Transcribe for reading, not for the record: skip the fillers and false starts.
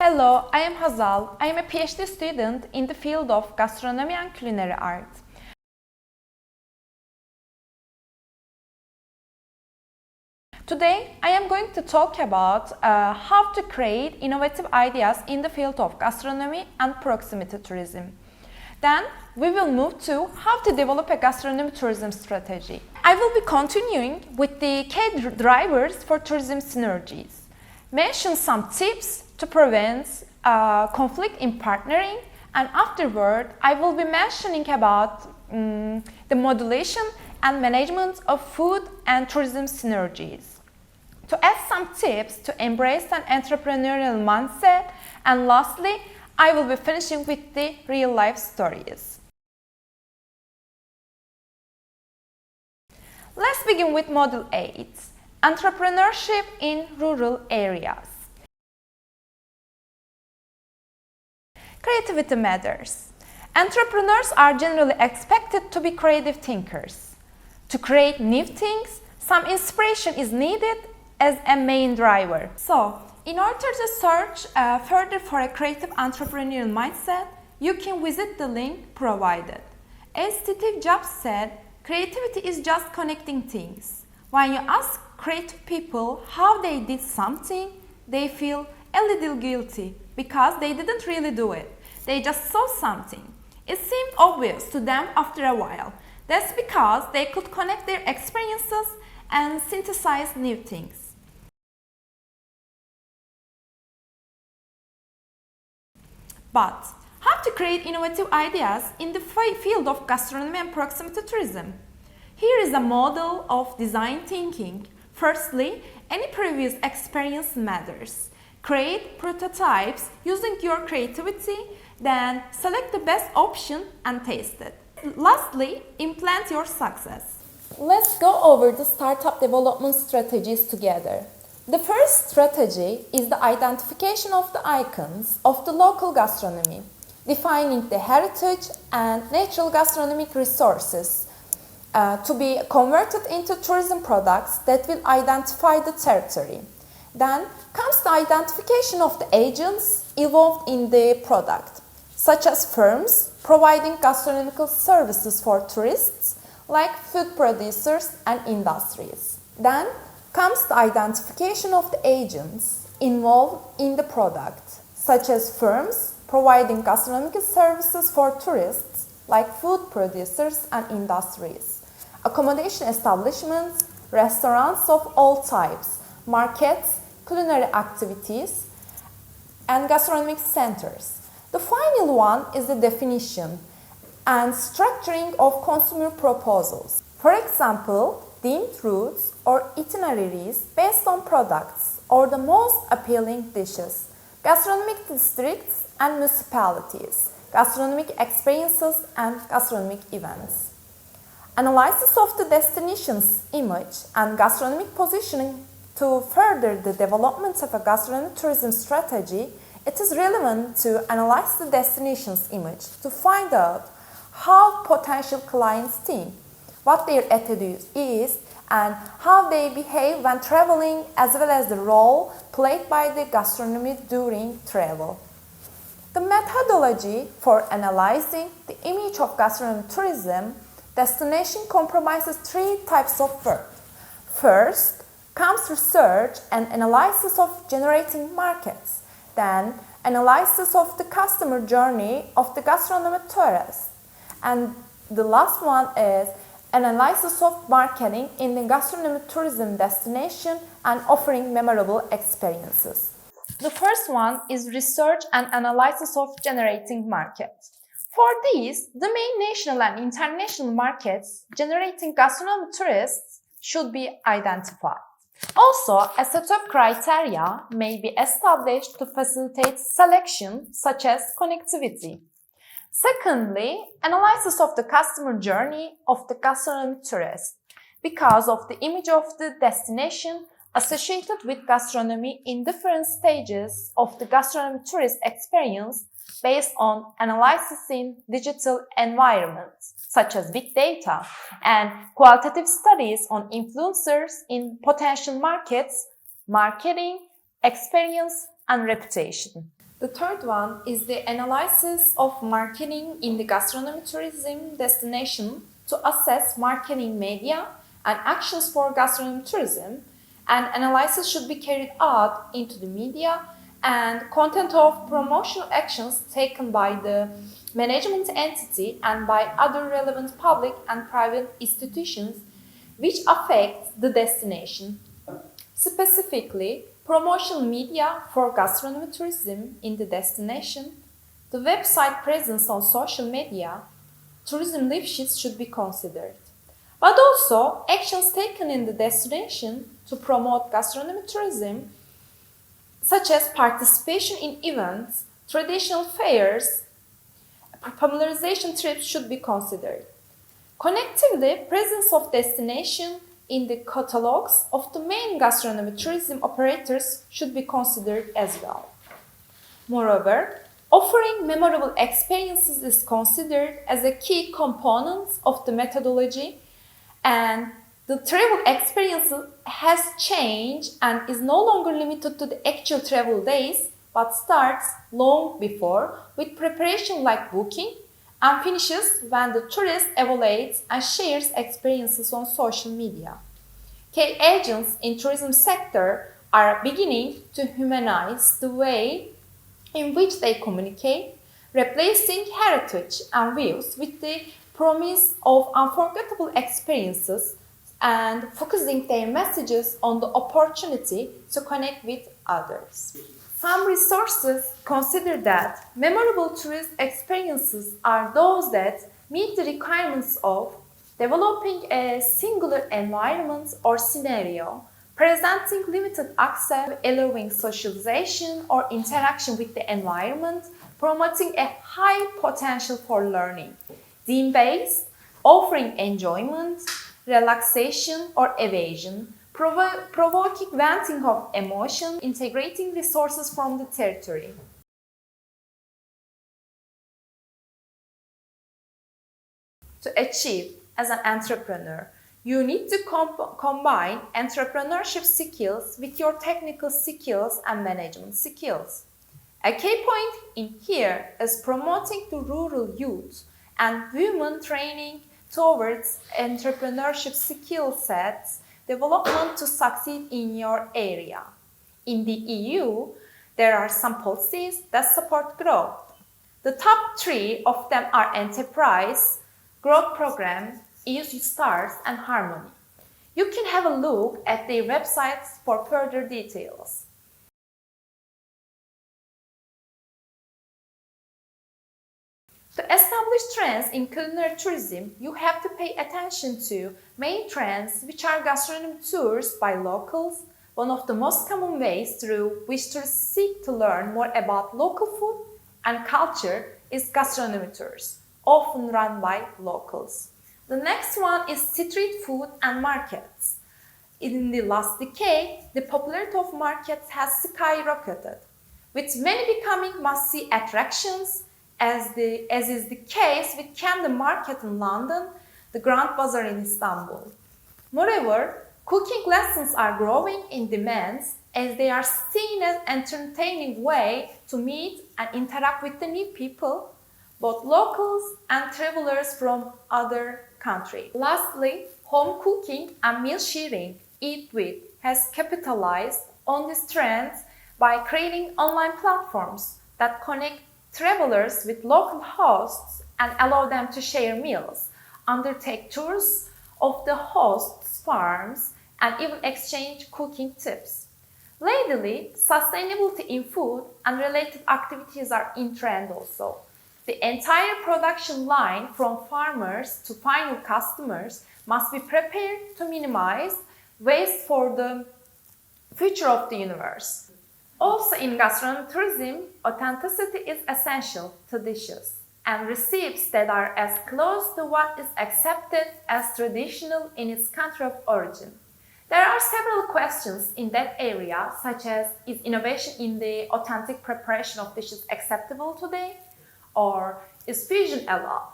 Hello, I am Hazal. I am a PhD student in the field of gastronomy and culinary art. Today, I am going to talk about how to create innovative ideas in the field of gastronomy and proximity tourism. Then, we will move to how to develop a gastronomy tourism strategy. I will be continuing with the key drivers for tourism synergies. Mention some tips to prevent conflict in partnering, and afterward I will be mentioning about the modulation and management of food and tourism synergies. To add some tips to embrace an entrepreneurial mindset, and lastly, I will be finishing with the real-life stories. Let's begin with Model 8, Entrepreneurship in Rural Areas. Creativity matters. Entrepreneurs are generally expected to be creative thinkers. To create new things, some inspiration is needed as a main driver. So, in order to search further for a creative entrepreneurial mindset, you can visit the link provided. As Steve Jobs said, creativity is just connecting things. When you ask creative people how they did something, they feel a little guilty because they didn't really do it. They just saw something. It seemed obvious to them after a while. That's because they could connect their experiences and synthesize new things. But how to create innovative ideas in the field of gastronomy and proximity tourism? Here is a model of design thinking. Firstly, any previous experience matters. Create prototypes using your creativity, then select the best option and taste it. Lastly, implement your success. Let's go over the startup development strategies together. The first strategy is the identification of the icons of the local gastronomy, defining the heritage and natural gastronomic resources to be converted into tourism products that will identify the territory. Then comes the identification of the agents involved in the product, such as firms providing gastronomical services for tourists, like food producers and industries. Then comes the identification of the agents involved in the product, such as firms providing gastronomical services for tourists, like food producers and industries, accommodation establishments, restaurants of all types, markets, culinary activities, and gastronomic centers. The final one is the definition and structuring of consumer proposals. For example, themed routes or itineraries based on products or the most appealing dishes, gastronomic districts and municipalities, gastronomic experiences and gastronomic events. Analysis of the destination's image and gastronomic positioning to further the development of a gastronomic tourism strategy, it is relevant to analyze the destination's image to find out how potential clients think, what their attitude is, and how they behave when traveling, as well as the role played by the gastronomy during travel. The methodology for analyzing the image of gastronomic tourism destination comprises three types of work. First comes research and analysis of generating markets, then analysis of the customer journey of the gastronomic tourist, and the last one is analysis of marketing in the gastronomic tourism destination and offering memorable experiences. The first one is research and analysis of generating markets. For these, the main national and international markets generating gastronomic tourists should be identified. Also, a set of criteria may be established to facilitate selection, such as connectivity. Secondly, analysis of the customer journey of the gastronomic tourist because of the image of the destination associated with gastronomy in different stages of the gastronomic tourist experience based on analysis in digital environments such as big data and qualitative studies on influencers in potential markets, marketing, experience, and reputation. The third one is the analysis of marketing in the gastronomy tourism destination to assess marketing media and actions for gastronomy tourism. And analysis should be carried out into the media and content of promotional actions taken by the management entity and by other relevant public and private institutions which affect the destination. Specifically, promotional media for gastronomy tourism in the destination, the website presence on social media, tourism leadership should be considered. But also, actions taken in the destination to promote gastronomy tourism, such as participation in events, traditional fairs, familiarization trips should be considered. Connectively, presence of destination in the catalogs of the main gastronomy tourism operators should be considered as well. Moreover, offering memorable experiences is considered as a key component of the methodology, and the travel experience has changed and is no longer limited to the actual travel days but starts long before with preparation like booking and finishes when the tourist evaluates and shares experiences on social media. Key agents in tourism sector are beginning to humanize the way in which they communicate, replacing heritage and views with the promise of unforgettable experiences and focusing their messages on the opportunity to connect with others. Some resources consider that memorable tourist experiences are those that meet the requirements of developing a singular environment or scenario, presenting limited access, allowing socialization or interaction with the environment, promoting a high potential for learning, theme-based, offering enjoyment, relaxation or evasion, provoking venting of emotion, integrating resources from the territory. To achieve as an entrepreneur, you need to combine entrepreneurship skills with your technical skills and management skills. A key point in here is promoting the rural youth and women training towards entrepreneurship skill sets development to succeed in your area. In the EU, there are some policies that support growth. The top three of them are Enterprise, Growth Program, EU Stars, and Harmony. You can have a look at their websites for further details. To establish trends in culinary tourism, you have to pay attention to main trends, which are gastronomy tours by locals, one of the most common ways through which tourists seek to learn more about local food and culture is gastronomy tours, often run by locals. The next one is street food and markets. In the last decade, the popularity of markets has skyrocketed, with many becoming must-see attractions, as is the case with Camden Market in London, the Grand Bazaar in Istanbul. Moreover, cooking lessons are growing in demand as they are seen as an entertaining way to meet and interact with the new people, both locals and travelers from other countries. Lastly, home cooking and meal sharing, Eat With, has capitalized on these trends by creating online platforms that connect travelers with local hosts and allow them to share meals, undertake tours of the hosts' farms, and even exchange cooking tips. Lately, sustainability in food and related activities are in trend also. The entire production line from farmers to final customers must be prepared to minimize waste for the future of the universe. Also in gastronomic tourism, authenticity is essential to dishes, and recipes that are as close to what is accepted as traditional in its country of origin. There are several questions in that area, such as, is innovation in the authentic preparation of dishes acceptable today? Or is fusion allowed?